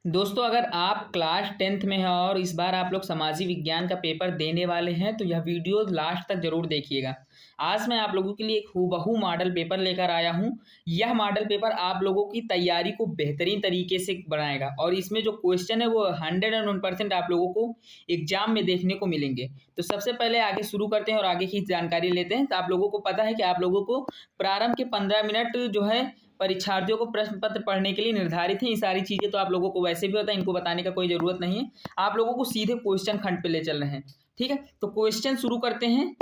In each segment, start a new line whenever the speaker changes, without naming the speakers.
दोस्तों, अगर आप क्लास 10th में हैं और इस बार आप लोग समाजी विज्ञान का पेपर देने वाले हैं तो यह वीडियो लास्ट तक जरूर देखिएगा। आज मैं आप लोगों के लिए एक हूबहू मॉडल पेपर लेकर आया हूं। यह मॉडल पेपर आप लोगों की तैयारी को बेहतरीन तरीके से बनाएगा और इसमें जो क्वेश्चन है वो 101% आप लोगों को एग्जाम में देखने को मिलेंगे। तो सबसे पहले आगे शुरू करते हैं और आगे की जानकारी लेते हैं। तो आप लोगों को पता है कि आप लोगों को प्रारंभ के 15 मिनट जो है परीक्षार्थियों को प्रश्न पत्र पढ़ने के लिए निर्धारित है। ये सारी चीज़ें तो आप लोगों को वैसे भी होता है, इनको बताने का कोई ज़रूरत नहीं है। आप लोगों को सीधे क्वेश्चन खंड पे ले चल रहे हैं, ठीक है। तो क्वेश्चन शुरू करते हैं।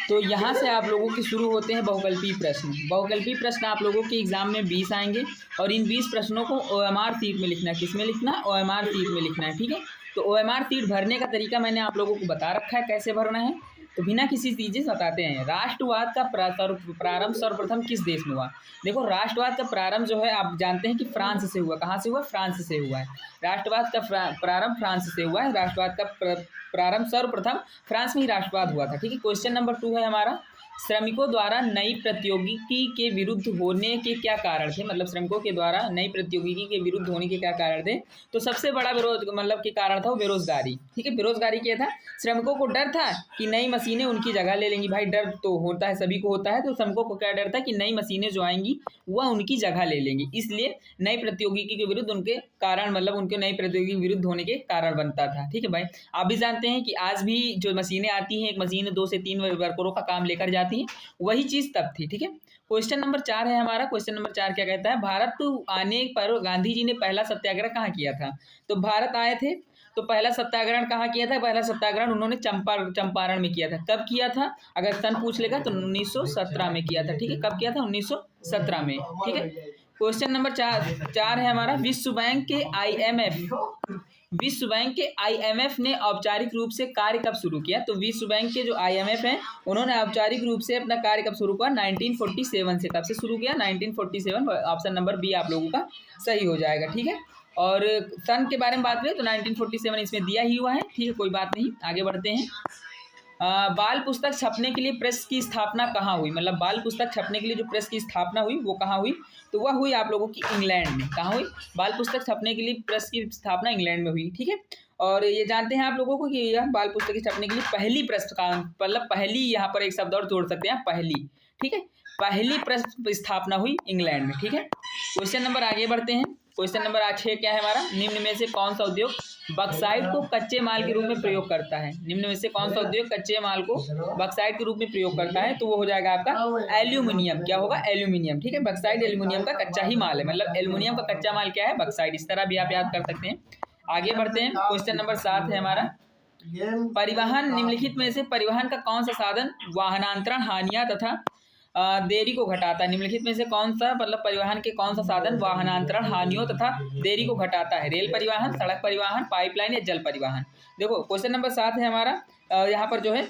तो यहाँ से आप लोगों के शुरू होते हैं बहुकल्पीय प्रश्न। बहुकल्पीय प्रश्न आप लोगों के एग्जाम में 20 आएंगे और इन 20 प्रश्नों को OMR शीट में लिखना है। किस में लिखना है? OMR शीट में लिखना है, ठीक है। तो OMR शीट भरने का तरीका मैंने आप लोगों को बता रखा है कैसे भरना है। तो बिना किसी चीज़ें बताते हैं, राष्ट्रवाद का प्रारंभ सर्वप्रथम किस देश में हुआ? देखो, राष्ट्रवाद का प्रारंभ जो है आप जानते हैं कि फ्रांस से हुआ। कहाँ से हुआ? फ्रांस से हुआ है। राष्ट्रवाद का प्रारंभ फ्रांस से हुआ है। राष्ट्रवाद का प्रारंभ सर्वप्रथम फ्रांस में ही राष्ट्रवाद हुआ था, ठीक है। क्वेश्चन नंबर 2 है हमारा, श्रमिकों द्वारा नई प्रौद्योगिकी के विरुद्ध होने के क्या कारण थे? मतलब श्रमिकों के द्वारा नई प्रौद्योगिकी के विरुद्ध होने के क्या कारण थे? तो सबसे बड़ा विरोध मतलब के कारण था वो बेरोजगारी, ठीक है। बेरोजगारी क्या था? श्रमिकों को डर था कि नई मशीनें उनकी जगह ले लेंगी। भाई डर तो होता है, सभी को होता है। तो श्रमिकों को क्या डर था कि नई मशीनें जो आएंगी वह उनकी जगह ले लेंगी, इसलिए नई प्रौद्योगिकी के विरुद्ध उनके कारण मतलब उनके नई प्रौद्योगिकी विरुद्ध होने के कारण बनता था, ठीक है भाई। आप भी जानते हैं कि आज भी जो मशीनें आती हैं, एक मशीन 2 से 3 वर्करों का काम लेकर जाती है, वही चीज तब थी, ठीक है। क्वेश्चन नंबर 4 है हमारा। क्वेश्चन नंबर 4 क्या कहता है? भारत आने पर गांधी जी ने पहला सत्याग्रह कहाँ किया था? तो भारत आए थे तो पहला सत्याग्रह कहाँ किया था? पहला सत्याग्रह उन्होंने चंपारण में किया था। कब किया था? अगर सन पूछ लेगा तो 1917 में किया था, ठीक है। कब किया था? 1917 में, ठीक है। क्वेश्चन नंबर 4 है हमारा, विश्व बैंक के IMF ने औपचारिक रूप से कार्य कब शुरू किया? तो विश्व बैंक के जो IMF हैं उन्होंने औपचारिक रूप से अपना कार्य कब शुरू किया? 1947 से। कब से शुरू किया? 1947। ऑप्शन नंबर बी आप लोगों का सही हो जाएगा, ठीक है। और सन के बारे में बात करें तो 1947 इसमें दिया ही हुआ है, ठीक है, कोई बात नहीं। आगे बढ़ते हैं। बाल पुस्तक छपने के लिए प्रेस की स्थापना कहाँ हुई? मतलब बाल पुस्तक छपने के लिए जो प्रेस की स्थापना हुई वो कहाँ हुई? तो वह हुई आप लोगों की इंग्लैंड में। कहाँ हुई? बाल पुस्तक छपने के लिए प्रेस की स्थापना इंग्लैंड में हुई, ठीक है। और ये जानते हैं आप लोगों को कि यह बाल पुस्तक छपने के लिए पहली प्रेस का मतलब पहली, यहाँ पर एक शब्द और जोड़ सकते हैं, पहली, ठीक है। पहली प्रेस स्थापना हुई इंग्लैंड में, ठीक है। क्वेश्चन नंबर आगे बढ़ते हैं। क्वेश्चन नंबर 6 क्या है हमारा? निम्न में से कौन सा उद्योग बक्साइट को कच्चे माल के रूप में प्रयोग करता है? निम्न में से कौन सा उद्योग कच्चे माल को बक्साइट के रूप में प्रयोग करता है? तो वो हो जाएगा आपका एल्यूमिनियम। क्या होगा? एल्यूमिनियम, ठीक है। बक्साइट एल्यूमिनियम का कच्चा ही माल है, मतलब एल्यूमिनियम का कच्चा माल क्या है? बक्साइट। इस तरह भी आप याद कर सकते हैं। आगे बढ़ते हैं। क्वेश्चन नंबर 7 है हमारा, परिवहन निम्नलिखित में से परिवहन का कौन सा साधन वाहनांतरण हानियां तथा देरी को घटाता है? निम्नलिखित में से कौन सा मतलब परिवहन के कौन सा साधन वाहनांतरण हानियों तथा देरी को घटाता है? रेल परिवहन, सड़क परिवहन, पाइपलाइन या जल परिवहन? देखो, क्वेश्चन नंबर 7 है हमारा। यहाँ पर जो है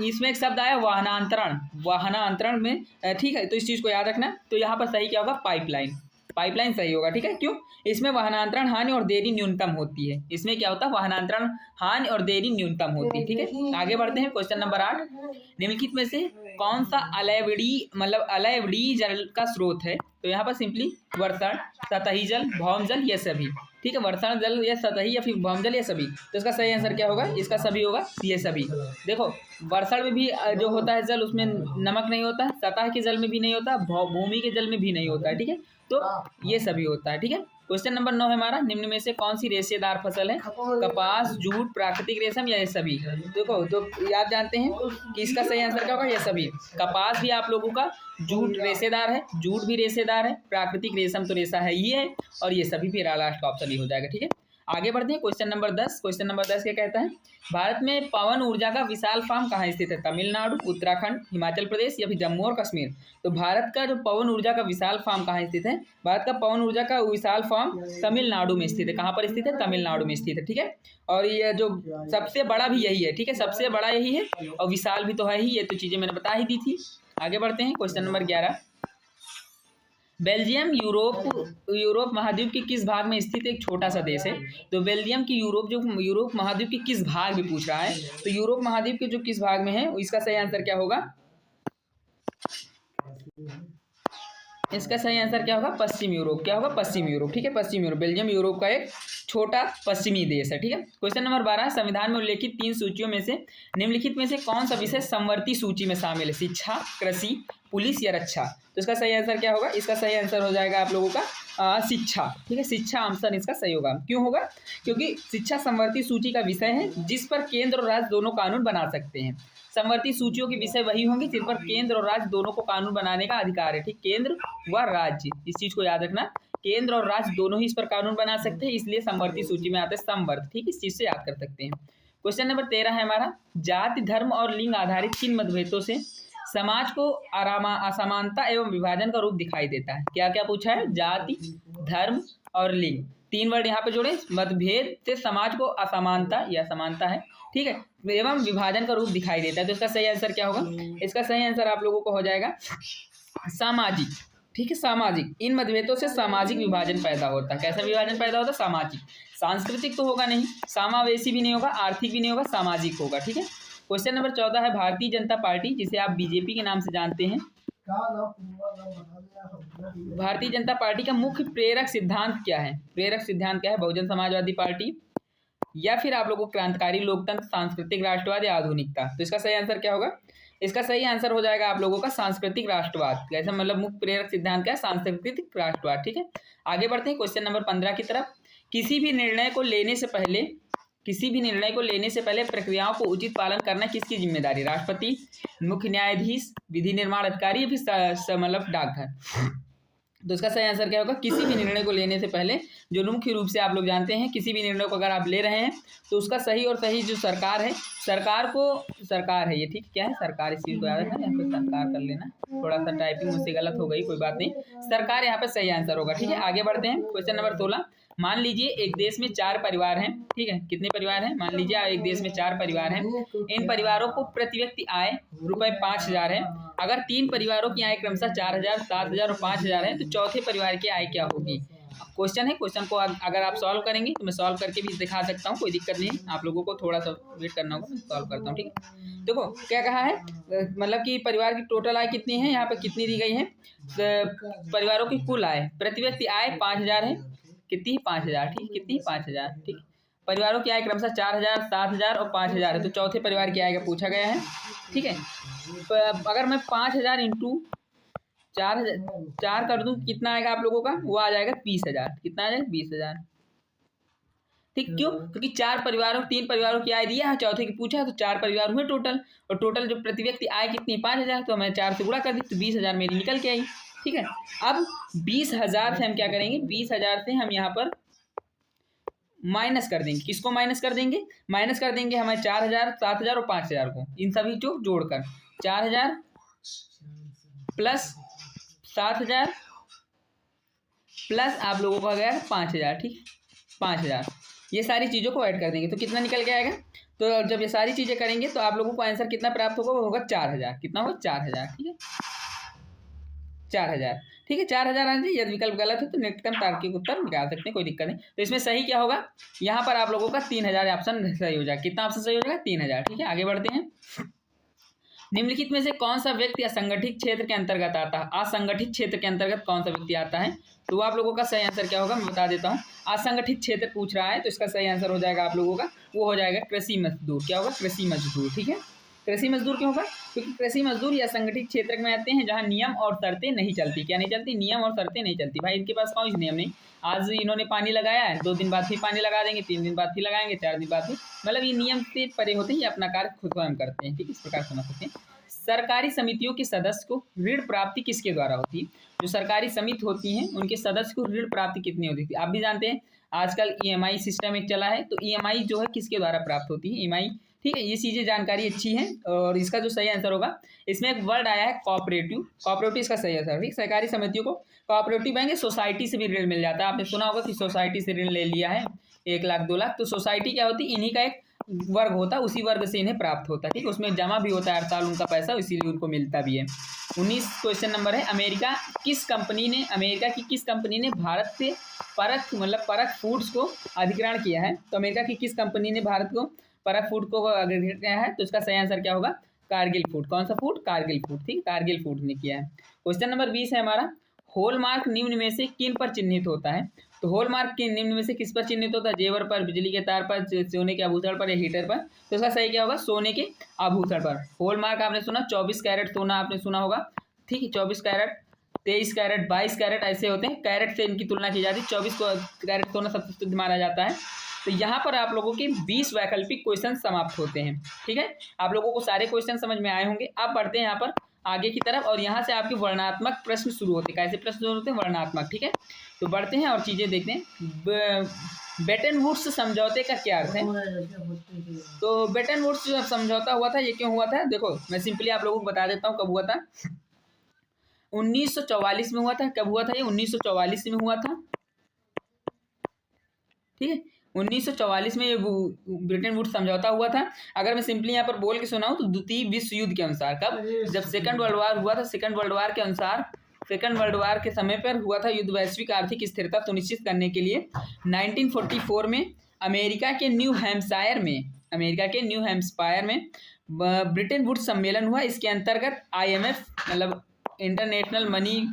इसमें एक शब्द आया वाहनांतरण, वाहनांतरण में, ठीक है। तो इस चीज़ को याद रखना। तो यहाँ पर सही क्या होगा? पाइपलाइन। पाइपलाइन सही होगा, ठीक है। क्यों? इसमें वाहनांतरण हानि और देरी न्यूनतम होती है। इसमें क्या होता है? वाहनांतरण हानि और देरी न्यूनतम होती है, ठीक है। आगे बढ़ते हैं। क्वेश्चन नंबर 8, निम्नलिखित में से कौन सा अलवड़ी जल का स्रोत है? तो यहाँ पर सिंपली वर्षण, सतही जल, भौम जल, ये सभी, ठीक है। वर्षण जल या सतही या फिर भौम जल, ये सभी। तो इसका सही आंसर क्या होगा? इसका सभी होगा, ये सभी। देखो, वर्षण में भी जो होता है जल उसमें नमक नहीं होता है, सतह के जल में भी नहीं होता, भूमि के जल में भी नहीं होता है, ठीक है। तो ये सभी होता है, ठीक है। क्वेश्चन नंबर 9 है हमारा, निम्न में से कौन सी रेशेदार फसल है? कपास, जूट, प्राकृतिक रेशम या ये सभी? देखो, तो आप जानते हैं कि इसका सही आंसर क्या होगा? ये सभी। कपास भी आप लोगों का जूट रेशेदार है, जूट भी रेशेदार है, प्राकृतिक रेशम तो रेशा है ये है, और ये सभी फिर लास्ट का ऑप्शन ही हो जाएगा, ठीक है। आगे बढ़ते हैं। Question number 10। क्वेश्चन नंबर 10 क्या कहता है? भारत में पवन ऊर्जा का विशाल फार्म कहाँ स्थित है? तमिलनाडु, उत्तराखंड, हिमाचल प्रदेश या फिर जम्मू और कश्मीर? तो भारत का जो पवन ऊर्जा का विशाल फार्म कहाँ स्थित है? भारत का पवन ऊर्जा का विशाल फार्म तमिलनाडु में स्थित है। कहाँ पर स्थित है? तमिलनाडु में स्थित है, ठीक है। और ये जो सबसे बड़ा भी यही है, ठीक है, सबसे बड़ा यही है और विशाल भी तो है ही। ये तो चीज़ें मैंने बता ही दी थी। आगे बढ़ते हैं। क्वेश्चन नंबर 11, बेल्जियम यूरोप महाद्वीप के किस भाग में स्थित एक छोटा सा देश है? तो बेल्जियम की यूरोप महाद्वीप के किस भाग में पूछ रहा है? तो यूरोप महाद्वीप के जो किस भाग में है, इसका सही आंसर क्या होगा? इसका सही आंसर क्या होगा? पश्चिम यूरोप। क्या होगा? पश्चिम यूरोप। ठीक है, पश्चिम यूरोप। बेल्जियम यूरोप का एक छोटा पश्चिमी देश है। ठीक है। क्वेश्चन नंबर 12, संविधान में उल्लेखित 3 सूचियों में से निम्नलिखित में से कौन सा विषय समवर्ती सूची में शामिल है? शिक्षा, कृषि, पुलिस या रक्षा? तो इसका सही आंसर क्या होगा? इसका सही आंसर हो जाएगा आप लोगों का शिक्षा। ठीक है, शिक्षा आंसर इसका सही होगा। क्यों होगा? क्योंकि शिक्षा समवर्ती सूची का विषय है जिस पर केंद्र और राज्य दोनों कानून बना सकते हैं। समवर्ती सूचियों के विषय वही होंगे जिन पर केंद्र और राज्य दोनों को कानून बनाने का अधिकार है। ठीक, केंद्र व राज्य, इस चीज को याद रखना, केंद्र और राज्य दोनों ही इस पर कानून बना सकते हैं, इसलिए समवर्ती सूची में आते हैं समवर्त। ठीक, इस चीज से याद कर सकते हैं। क्वेश्चन नंबर 13 है हमारा, जाति, धर्म और लिंग आधारित किन मतभेदों से समाज को असमानता एवं विभाजन का रूप दिखाई देता है? क्या क्या पूछा है? जाति, धर्म और लिंग, 3 वर्ड यहाँ पे जोड़े। मतभेद से समाज को असमानता या समानता है, ठीक है, एवं विभाजन का रूप दिखाई देता है। तो इसका सही आंसर क्या होगा? इसका सही आंसर आप लोगों को हो जाएगा सामाजिक। ठीक है, सामाजिक। इन मतभेदों से सामाजिक विभाजन पैदा होता है। कैसा विभाजन पैदा होता है? सामाजिक। सांस्कृतिक तो होगा नहीं, समावेशी भी नहीं होगा, आर्थिक भी नहीं होगा, सामाजिक होगा। ठीक है। क्वेश्चन नंबर 14 है, भारतीय जनता पार्टी, जिसे आप बीजेपी के नाम से जानते हैं, भारतीय जनता पार्टी का मुख्य प्रेरक सिद्धांत क्या है? प्रेरक सिद्धांत क्या है? बहुजन समाजवादी पार्टी, या फिर आप लोगों को क्रांतिकारी लोकतंत्र, सांस्कृतिक राष्ट्रवाद या आधुनिकता? तो इसका सही आंसर क्या होगा? इसका सही आंसर हो जाएगा आप लोगों का सांस्कृतिक राष्ट्रवाद। कैसा मतलब मुख्य प्रेरक सिद्धांत क्या है? सांस्कृतिक राष्ट्रवाद। ठीक है, आगे बढ़ते हैं क्वेश्चन नंबर 15 की तरफ। किसी भी निर्णय को लेने से पहले प्रक्रियाओं को उचित पालन करना किसकी जिम्मेदारी? राष्ट्रपति, मुख्य न्यायाधीश, विधि निर्माण अधिकारी या फिर मतलब डाकघर? तो इसका सही आंसर क्या होगा? किसी भी निर्णय को लेने से पहले, जो मुख्य रूप से आप लोग जानते हैं, किसी भी निर्णय को अगर आप ले रहे हैं तो उसका सही और सही जो सरकार है, सरकार है ये, ठीक, क्या है? सरकार। इस चीज को याद रखना, यहाँ पे सरकार कर लेना। थोड़ा सा टाइपिंग मुझसे गलत हो गई, कोई बात नहीं, सरकार यहाँ पे सही आंसर होगा। ठीक है, आगे बढ़ते हैं क्वेश्चन नंबर 16। मान लीजिए एक देश में 4 परिवार हैं। ठीक है, कितने परिवार हैं? मान लीजिए एक देश में 4 परिवार हैं। इन परिवारों को प्रति व्यक्ति आय रुपए 5,000 है। अगर 3 परिवारों की आय क्रमशः 4,000, 7,000 और 5,000 है तो चौथे परिवार की आय क्या होगी? क्वेश्चन है, क्वेश्चन को अगर आप सॉल्व करेंगे तो मैं सॉल्व करके भी दिखा सकता हूँ, कोई दिक्कत नहीं। आप लोगों को थोड़ा सा वेट करना होगा, मैं सॉल्व करता हूँ। ठीक है, देखो क्या कहा है, मतलब कि परिवार की टोटल आय कितनी है, यहाँ पे कितनी दी गई है? परिवारों की कुल आय, प्रति व्यक्ति आय 5,000 है। कितनी? 5,000। ठीक, कितनी? 5,000। ठीक, परिवारों की आय क्रमशः 4,000, 7,000 और 5,000 है, तो चौथे परिवार की आय का पूछा गया है। ठीक है, अगर मैं 5,000 इंटू 4 कर दूं, कितना आएगा आप लोगों का? वो आ जाएगा 20,000। कितना आ जाएगा? 20,000। ठीक, क्यों? क्योंकि 3 परिवारों की आय दिया है, चौथे की पूछा है, तो 4 परिवार हुए टोटल, और टोटल जो प्रति व्यक्ति आय कितनी? 5,000, तो मैं 4 से गुणा कर दी तो 20,000 मेरी निकल के आई। ठीक है, अब 20,000 से हम क्या करेंगे? 20,000 से हम यहाँ पर माइनस कर देंगे। किसको माइनस कर देंगे? माइनस कर देंगे हमें 4,000, 7,000 और 5,000 को, इन सभी को जोड़कर 4,000 प्लस 7,000 प्लस आप लोगों को आ गया 5,000। ठीक, 5,000, ये सारी चीज़ों को ऐड कर देंगे तो कितना निकल के आएगा? तो जब ये सारी चीज़ें करेंगे तो आप लोगों को आंसर कितना प्राप्त होगा? वो होगा 4,000। कितना होगा? 4,000। ठीक है, 4,000। ठीक है, 4,000 आंसर। यदि विकल्प गलत है तो निकटतम तार्किक उत्तर निकाल सकते हैं, कोई दिक्कत नहीं। तो इसमें सही क्या होगा? यहाँ पर आप लोगों का 3,000 ऑप्शन सही हो जाएगा। कितना ऑप्शन सही हो जाएगा? 3,000। ठीक है, आगे बढ़ते हैं। निम्नलिखित में से कौन सा व्यक्ति असंगठित क्षेत्र के अंतर्गत आता है? असंगठित क्षेत्र के अंतर्गत कौन सा व्यक्ति आता है? तो आप लोगों का सही आंसर क्या होगा? मैं बता देता हूँ। असंगठित क्षेत्र पूछ रहा है तो इसका सही आंसर हो जाएगा आप लोगों का, वो हो जाएगा कृषि मजदूर। क्या होगा? कृषि मजदूर। ठीक है, कृषि मजदूर क्यों होगा? क्योंकि कृषि मजदूर या संगठित क्षेत्र में आते हैं जहाँ नियम और शर्तें नहीं चलती। क्या नहीं चलती? नियम और शर्तें नहीं चलती। भाई इनके पास कोई नियम नहीं, आज इन्होंने पानी लगाया है, 2 दिन बाद फिर पानी लगा देंगे, 3 दिन बाद फिर लगाएंगे, 4 दिन बाद फिर, मतलब ये नियम से परे होते हैं, ये अपना कार्य खुद स्वयं करते हैं। ठीक, इस प्रकार समझ सकते हैं। सरकारी समितियों के सदस्य को ऋण प्राप्ति किसके द्वारा होती है? जो सरकारी समिति होती हैं उनके सदस्य को ऋण प्राप्ति कितनी होती थी? आप भी जानते हैं आजकल ईएमआई सिस्टम एक चला है, तो ईएमआई जो है किसके द्वारा प्राप्त होती है? ईएमआई। ठीक है, ये चीज़ें जानकारी अच्छी है। और इसका जो सही आंसर होगा, इसमें एक वर्ड आया है कोऑपरेटिव। कोऑपरेटिव इसका सही आंसर। ठीक, सहकारी समितियों को कोऑपरेटिव बैंक, सोसाइटी से भी ऋण मिल जाता है। आपने सुना होगा कि सोसाइटी से ऋण ले लिया है 1 लाख 2 लाख, तो सोसाइटी क्या होती है? इन्हीं का एक वर्ग होता है, उसी वर्ग से इन्हें प्राप्त होता है। ठीक, उसमें जमा भी होता है हर साल उनका पैसा, इसीलिए उनको मिलता भी है। 19 क्वेश्चन नंबर है, अमेरिका की किस कंपनी ने भारत से परख फूड्स को अधिग्रहण किया है? तो अमेरिका की किस कंपनी ने भारत को परख फूड को अधिग्रहण किया है? तो इसका सही आंसर क्या होगा? कारगिल फूड। कौन सा फूड? कारगिल फूड। ठीक, कारगिल फूड ने किया है। क्वेश्चन नंबर 20 है हमारा, हॉलमार्क निम्न में से किन पर चिन्हित होता है? तो हॉलमार्क के निम्न में से किस पर चिन्हित होता है? जेवर पर, बिजली के तार पर, सोने के आभूषण पर या हीटर पर? तो इसका सही क्या होगा? सोने के आभूषण पर। हॉलमार्क आपने सुना 24 कैरेट सोना आपने सुना होगा, ठीक है, 24 कैरेट, 23 कैरेट, 22 कैरेट ऐसे होते हैं, कैरेट से इनकी तुलना की जाती है। 24 कैरेट सोना सबसे शुद्ध माना जाता है। तो यहाँ पर आप लोगों के 20 वैकल्पिक क्वेश्चन समाप्त होते हैं, ठीक है। आप लोगों को सारे क्वेश्चन समझ में आए होंगे। अब बढ़ते हैं यहाँ पर आगे की तरफ और यहाँ से आपके वर्णनात्मक प्रश्न शुरू होते हैं। कैसे प्रश्न शुरू होते हैं? वर्णनात्मक, ठीक है। तो बढ़ते हैं और चीज़ें देखते हैं। बेटन वुड्स समझौते का क्या अर्थ है? तो बेटन वुड्स समझौता हुआ था, ये क्यों हुआ था? देखो मैं सिंपली आप लोगों को बता देता हूँ कब हुआ था। 1944 में हुआ था। कब हुआ था ये? 1944 में हुआ था, ठीक है। 1944 में ये ब्रिटेन वुड्स समझौता हुआ था। अगर मैं सिंपली यहाँ पर बोल के सुनाऊं तो द्वितीय विश्व युद्ध के अनुसार, कब? जब सेकंड वर्ल्ड वार हुआ था। सेकंड वर्ल्ड वार के अनुसार, सेकंड वर्ल्ड वार के समय पर हुआ था युद्ध। वैश्विक आर्थिक स्थिरता सुनिश्चित करने के लिए 1944 में अमेरिका के न्यू हैम्पशायर में ब्रिटेन वुड्स सम्मेलन हुआ। इसके अंतर्गत IMF मतलब इंटरनेशनल मनी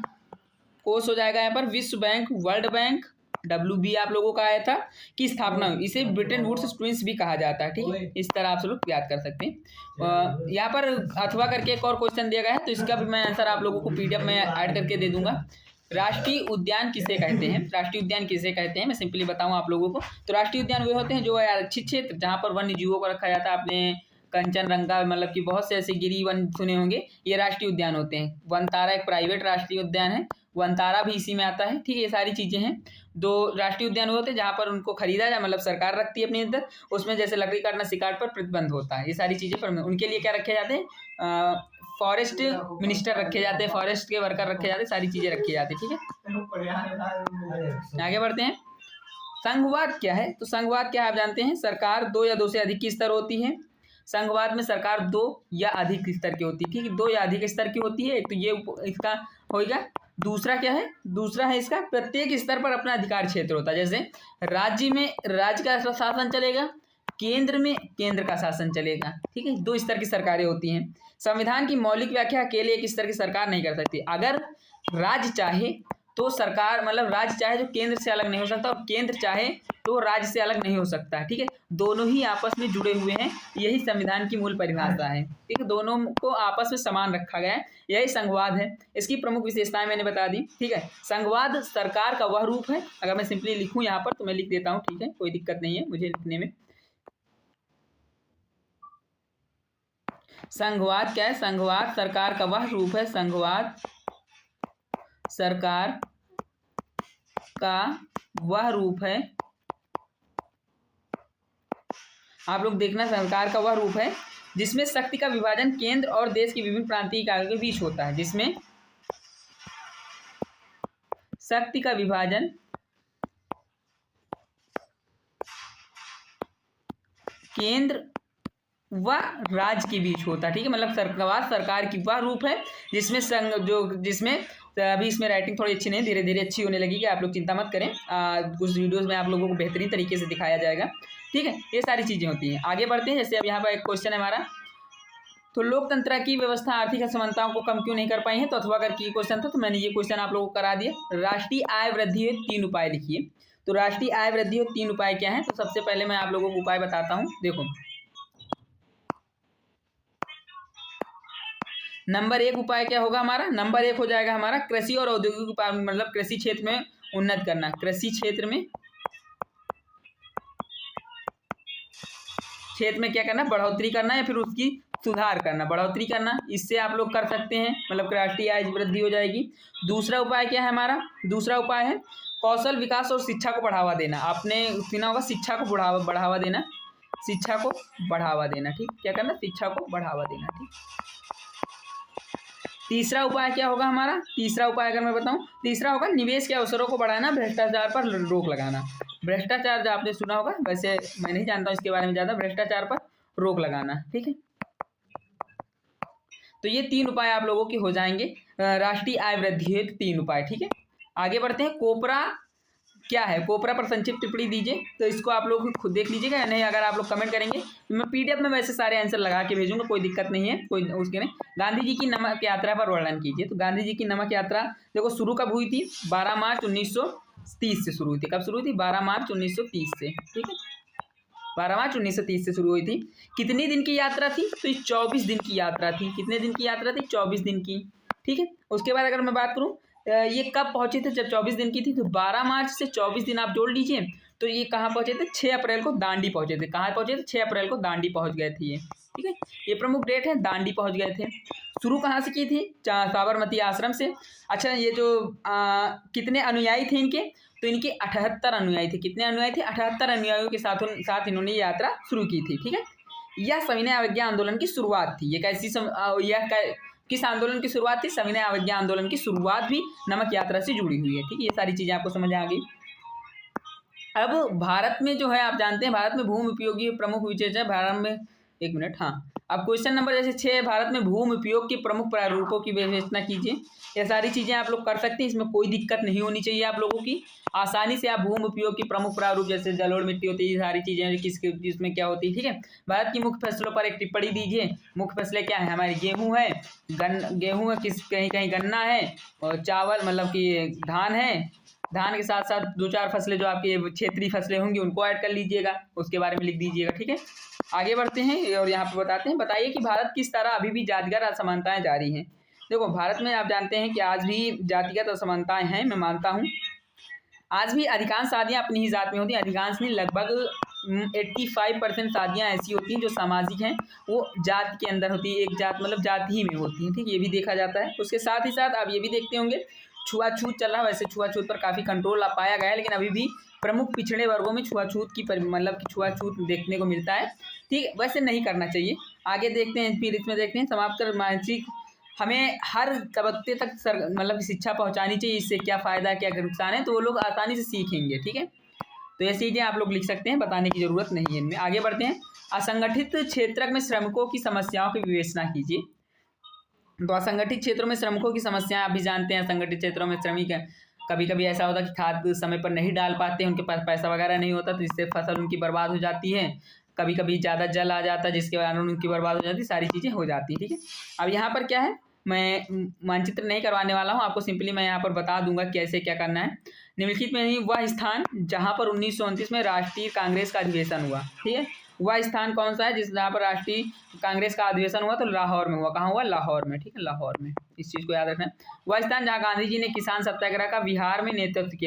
कोष हो जाएगा यहाँ पर, विश्व बैंक, वर्ल्ड बैंक, WB आप लोगों का आया था, की स्थापना हुई। इसे ब्रिटेन वुड्स ट्विंस भी कहा जाता है, ठीक है। इस तरह आप लोग याद कर सकते हैं। यहाँ पर अथवा करके एक और क्वेश्चन दिया गया है, तो इसका भी मैं आंसर आप लोगों को PDF में ऐड करके दे दूंगा। राष्ट्रीय उद्यान किसे कहते हैं? राष्ट्रीय उद्यान किसे कहते हैं मैं सिंपली बताऊं आप लोगों को। तो राष्ट्रीय उद्यान वे होते हैं जो आरक्षित क्षेत्र जहाँ पर वन्य जीवों को रखा जाता है। आपने कंचनरंगा मतलब कि बहुत से ऐसे गिरी वन सुने होंगे, ये राष्ट्रीय उद्यान होते हैं। वनतारा एक प्राइवेट राष्ट्रीय उद्यान है, वनतारा भी इसी में आता है, ठीक है। ये सारी चीज़ें हैं। 2 राष्ट्रीय उद्यान होते हैं जहाँ पर उनको खरीदा जाए, मतलब सरकार रखती है अपने अंदर, उसमें जैसे लकड़ी काटना, शिकार पर प्रतिबंध होता है। ये सारी चीज़ें पर उनके लिए क्या रखे जाते हैं? फॉरेस्ट मिनिस्टर रखे जाते हैं, फॉरेस्ट के वर्कर रखे जाते हैं, सारी चीज़ें रखी जाती है, ठीक है। आगे बढ़ते हैं। संघवाद क्या है? तो संघवाद क्या है आप जानते हैं? सरकार 2 या 2 से अधिक की स्तर होती है। संघवाद में सरकार 2 या अधिक स्तर की होती है, ठीक है। 2 या अधिक स्तर की होती है। एक तो ये इसका होगा। दूसरा क्या है? दूसरा है इसका प्रत्येक स्तर पर अपना अधिकार क्षेत्र होता है। जैसे राज्य में राज्य का शासन चलेगा, केंद्र में केंद्र का शासन चलेगा, ठीक है। 2 स्तर की सरकारें होती हैं। संविधान की मौलिक व्याख्या अकेले एक स्तर की सरकार नहीं कर सकती। अगर राज्य चाहे तो सरकार मतलब राज्य चाहे तो केंद्र से अलग नहीं हो सकता, और केंद्र चाहे तो राज्य से अलग नहीं हो सकता, ठीक है। दोनों ही आपस में जुड़े हुए हैं, यही संविधान की मूल परिभाषा है, ठीक है। दोनों को आपस में समान रखा गया है, यही संघवाद है। इसकी प्रमुख विशेषताएं मैंने बता दी, ठीक है। संघवाद सरकार का वह रूप है, अगर मैं सिंपली लिखूं यहाँ पर तो मैं लिख देता हूँ, ठीक है, कोई दिक्कत नहीं है मुझे लिखने में। संघवाद क्या है? संघवाद सरकार का वह रूप है, संघवाद सरकार का वह रूप है, आप लोग देखना, सरकार का वह रूप है जिसमें शक्ति का विभाजन केंद्र और देश की विभिन्न प्रांतीय इकाइयों के बीच होता है। जिसमें शक्ति का विभाजन केंद्र व राज्य के बीच होता है, ठीक है। मतलब सरकार की वह रूप है जिसमें जिसमें अभी इसमें राइटिंग थोड़ी अच्छी नहीं, धीरे धीरे अच्छी होने लगेगी, आप लोग चिंता मत करें। कुछ वीडियोस में आप लोगों को बेहतरीन तरीके से दिखाया जाएगा, ठीक है। ये सारी चीज़ें होती हैं। आगे बढ़ते हैं। जैसे अब यहाँ पर एक क्वेश्चन है हमारा, तो लोकतंत्र की व्यवस्था आर्थिक असमानताओं को कम क्यों नहीं कर पाई है? तो अथवा करके क्वेश्चन था, तो मैंने ये क्वेश्चन आप लोगों को करा दिया। राष्ट्रीय आय वृद्धि हेतु 3 उपाय लिखिए। तो राष्ट्रीय आय वृद्धि हेतु 3 उपाय क्या है? तो सबसे पहले मैं आप लोगों को उपाय बताता हूँ। देखो, नंबर 1 उपाय क्या होगा हमारा? नंबर 1 हो जाएगा हमारा कृषि और औद्योगिक उपाय, मतलब कृषि क्षेत्र में उन्नत करना, कृषि क्षेत्र में क्या करना? बढ़ोतरी करना या फिर उसकी सुधार करना, बढ़ोतरी करना, इससे आप लोग कर सकते हैं, मतलब राष्ट्रीय आय वृद्धि हो जाएगी। दूसरा उपाय क्या है हमारा? दूसरा उपाय है कौशल विकास और शिक्षा को बढ़ावा देना। आपने सुना होगा शिक्षा को बढ़ावा देना, शिक्षा को बढ़ावा देना, ठीक। क्या करना? शिक्षा को बढ़ावा देना, ठीक। तीसरा उपाय क्या होगा हमारा? तीसरा उपाय अगर मैं बताऊं, तीसरा होगा निवेश के अवसरों को बढ़ाना, भ्रष्टाचार पर रोक लगाना। भ्रष्टाचार जो आपने सुना होगा, वैसे मैं नहीं जानता हूं इसके बारे में ज़्यादा, भ्रष्टाचार पर रोक लगाना, ठीक है। तो ये 3 उपाय आप लोगों के हो जाएंगे, राष्ट्रीय आय वृद्धि हेतु 3 उपाय, ठीक है। आगे बढ़ते हैं। कोपरा क्या है, कोपरा पर संक्षिप्त टिप्पणी दीजिए। तो इसको आप लोग खुद देख लीजिएगा, या नहीं अगर आप लोग कमेंट करेंगे तो मैं PDF में वैसे सारे आंसर लगा के भेजूंगा, कोई दिक्कत नहीं है, कोई उसके नहीं। गांधी जी की नमक यात्रा पर वर्णन कीजिए। तो गांधी जी की नमक यात्रा देखो शुरू कब हुई थी, 12 मार्च 1930 से शुरू हुई थी। कब शुरू हुई थी, 12 मार्च 1930 से, ठीक है, 12 मार्च 1930 से शुरू हुई थी। कितनी दिन की यात्रा थी, तो ये 24 दिन की यात्रा थी। कितने दिन की यात्रा थी, 24 दिन की, ठीक है। उसके बाद अगर मैं बात करूँ ये कब पहुंचे थे, जब 24 दिन की थी, तो 12 मार्च से 24 दिन आप जोड़ लीजिए, तो ये कहाँ पहुंचे थे, 6 अप्रैल को दांडी पहुंचे थे। कहाँ पहुंचे थे, 6 अप्रैल को दांडी पहुंच गए थे ये, ठीक है। ये प्रमुख डेट है, दांडी पहुंच गए थे। शुरू कहाँ से की थी, साबरमती आश्रम से। अच्छा, ये जो कितने अनुयायी थे इनके, तो इनके 78 अनुयायी थे। कितने अनुयायी थे, 78 अनुयायियों के साथ इन्होंने ये यात्रा शुरू की थी, ठीक है। यह सविनय अवज्ञा आंदोलन की शुरुआत थी। ये कैसी किस आंदोलन की शुरुआत थी, सविनय अवज्ञा आंदोलन की शुरुआत भी नमक यात्रा से जुड़ी हुई है, ठीक है। ये सारी चीजें आपको समझ आ गई। अब भारत में जो है, आप जानते हैं भारत में भूमि उपयोगी प्रमुख विशेष है। भारत में, एक मिनट, हाँ, अब क्वेश्चन नंबर जैसे 6, भारत में भूमि उपयोग के प्रमुख प्रारूपों की विवेचना कीजिए। ये सारी चीजें आप लोग कर सकते हैं, इसमें कोई दिक्कत नहीं होनी चाहिए आप लोगों की। आसानी से आप भूमि उपयोग की प्रमुख प्रारूप, जैसे जलोढ़ मिट्टी होती है, ये सारी चीजें किसमें क्या होती है, ठीक है। भारत की मुख्य फसलों पर एक टिप्पणी दीजिए। मुख्य फसलें क्या है, हमारी गेहूँ है, गेहूँ है, कहीं कहीं गन्ना है, और चावल मतलब कि धान है। धान के साथ साथ 2-4 फसलें जो आपकी क्षेत्रीय फसलें होंगी उनको ऐड कर लीजिएगा, उसके बारे में लिख दीजिएगा, ठीक है। आगे बढ़ते हैं और यहाँ पे बताते हैं, बताइए कि भारत किस तरह अभी भी जातिगत असमानताएं जारी हैं। देखो भारत में आप जानते हैं कि आज भी जातिगत असमानताएं हैं, मैं मानता हूँ। आज भी अधिकांश शादियाँ अपनी ही जात में होती हैं, अधिकांश नहीं, लगभग 85% शादियाँ ऐसी होती हैं जो सामाजिक हैं, वो जात के अंदर होती है, एक जात मतलब जाति ही में होती हैं, ठीक, ये भी देखा जाता है। उसके साथ ही साथ आप ये भी देखते होंगे छुआछूत चल रहा है। वैसे छुआछूत पर काफ़ी कंट्रोल पाया गया है, लेकिन अभी भी प्रमुख पिछड़े वर्गों में छुआछूत की मतलब कि छुआछूत देखने को मिलता है, ठीक है। वैसे नहीं करना चाहिए। आगे देखते हैं, फिर इसमें देखते हैं, समाप्त कर मानसिक, हमें हर तबके तक मतलब शिक्षा पहुंचानी चाहिए। इससे क्या फ़ायदा, क्या नुकसान है, तो वो लोग आसानी से सीखेंगे, ठीक है। तो ये चीज़ें आप लोग लिख सकते हैं, बताने की ज़रूरत नहीं है इनमें। आगे बढ़ते हैं, असंगठित क्षेत्र में श्रमिकों की समस्याओं की विवेचना कीजिए। तो असंगठित क्षेत्रों में श्रमिकों की समस्याएं आप भी जानते हैं। असंगठित क्षेत्रों में श्रमिक कभी कभी ऐसा होता है कि खाद समय पर नहीं डाल पाते हैं, उनके पास पैसा वगैरह नहीं होता, तो जिससे फसल उनकी बर्बाद हो जाती है। कभी कभी ज़्यादा जल आ जाता है जिसके कारण उनकी बर्बाद हो जाती है, सारी चीज़ें हो जाती हैं, ठीक है। अब यहाँ पर क्या है, मैं मानचित्र नहीं करवाने वाला हूँ आपको, सिंपली मैं यहाँ पर बता दूंगा कैसे क्या करना है। निम्नलिखित में ही वह स्थान जहाँ पर 1929 में राष्ट्रीय कांग्रेस का अधिवेशन हुआ, ठीक है। वह स्थान कौन सा है जिस जहाँ पर राष्ट्रीय कांग्रेस का अधिवेशन हुआ, तो लाहौर में हुआ। कहाँ हुआ, लाहौर में, ठीक है, लाहौर में। इस चीज़ को याद रखना है। वह स्थान जहाँ गांधी जी ने किसान सत्याग्रह का बिहार में नेतृत्व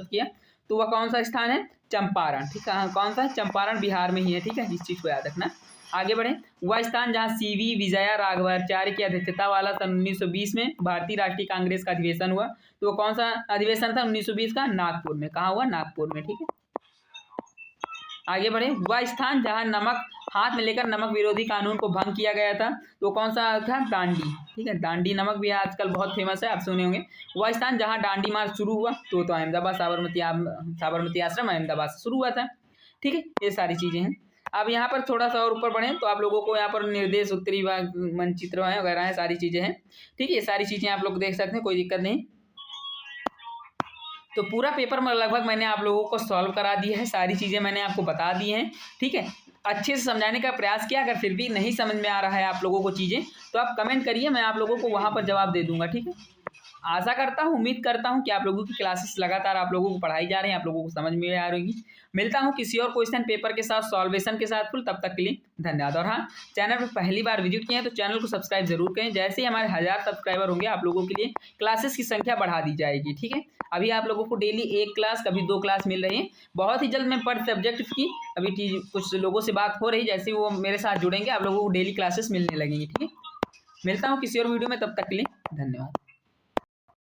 किया, तो वह कौन सा स्थान है, चंपारण, ठीक है। कौन सा है, चंपारण, बिहार में ही है, ठीक है। इस चीज़ को याद रखना। आगे बढ़ें, वह स्थान जहाँ CV विजया राघवाचार्य की अध्यक्षता वाला सन 1920 में भारतीय राष्ट्रीय कांग्रेस का अधिवेशन हुआ, तो वो कौन सा अधिवेशन था 1920 का, नागपुर में। कहाँ हुआ, नागपुर में, ठीक है। आगे बढ़े, वह स्थान जहां नमक हाथ में लेकर नमक विरोधी कानून को भंग किया गया था, तो कौन सा था, दांडी, ठीक है। दांडी नमक भी आजकल बहुत फेमस है, आप सुने होंगे। वह स्थान जहां दांडी मार्च शुरू हुआ, तो अहमदाबाद, साबरमती आश्रम अहमदाबाद से शुरू हुआ था, ठीक है। ये सारी चीज़ें हैं। अब यहाँ पर थोड़ा सा और ऊपर बढ़ें तो आप लोगों को यहाँ पर निर्देश, उत्तरी मानचित्र है वगैरह है, सारी चीज़ें हैं, ठीक है। ये सारी चीज़ें आप लोग देख सकते हैं, कोई दिक्कत नहीं। तो पूरा पेपर में लगभग मैंने आप लोगों को सॉल्व करा दिया है, सारी चीज़ें मैंने आपको बता दी हैं, ठीक है। अच्छे से समझाने का प्रयास किया। अगर फिर भी नहीं समझ में आ रहा है आप लोगों को चीज़ें, तो आप कमेंट करिए, मैं आप लोगों को वहाँ पर जवाब दे दूँगा, ठीक है। आशा करता हूँ, उम्मीद करता हूँ कि आप लोगों की क्लासेस लगातार आप लोगों को पढ़ाई जा रही हैं, आप लोगों को समझ में आ रही। मिलता हूँ किसी और क्वेश्चन पेपर के साथ, सॉल्वेशन के साथ फुल। तब तक के लिए धन्यवाद। और हाँ, चैनल पर पहली बार विजिट किए हैं तो चैनल को सब्सक्राइब जरूर करें। जैसे ही हमारे 1000 सब्सक्राइबर होंगे, आप लोगों के लिए क्लासेस की संख्या बढ़ा दी जाएगी, ठीक है। अभी आप लोगों को डेली 1 क्लास, कभी 2 क्लास मिल रही है। बहुत ही जल्द मैं पर सब्जेक्ट की अभी कुछ लोगों से बात हो रही, जैसे वो मेरे साथ जुड़ेंगे आप लोगों को डेली क्लासेस मिलने लगेंगी, ठीक है। मिलता हूँ किसी और वीडियो में, तब तक के लिए धन्यवाद।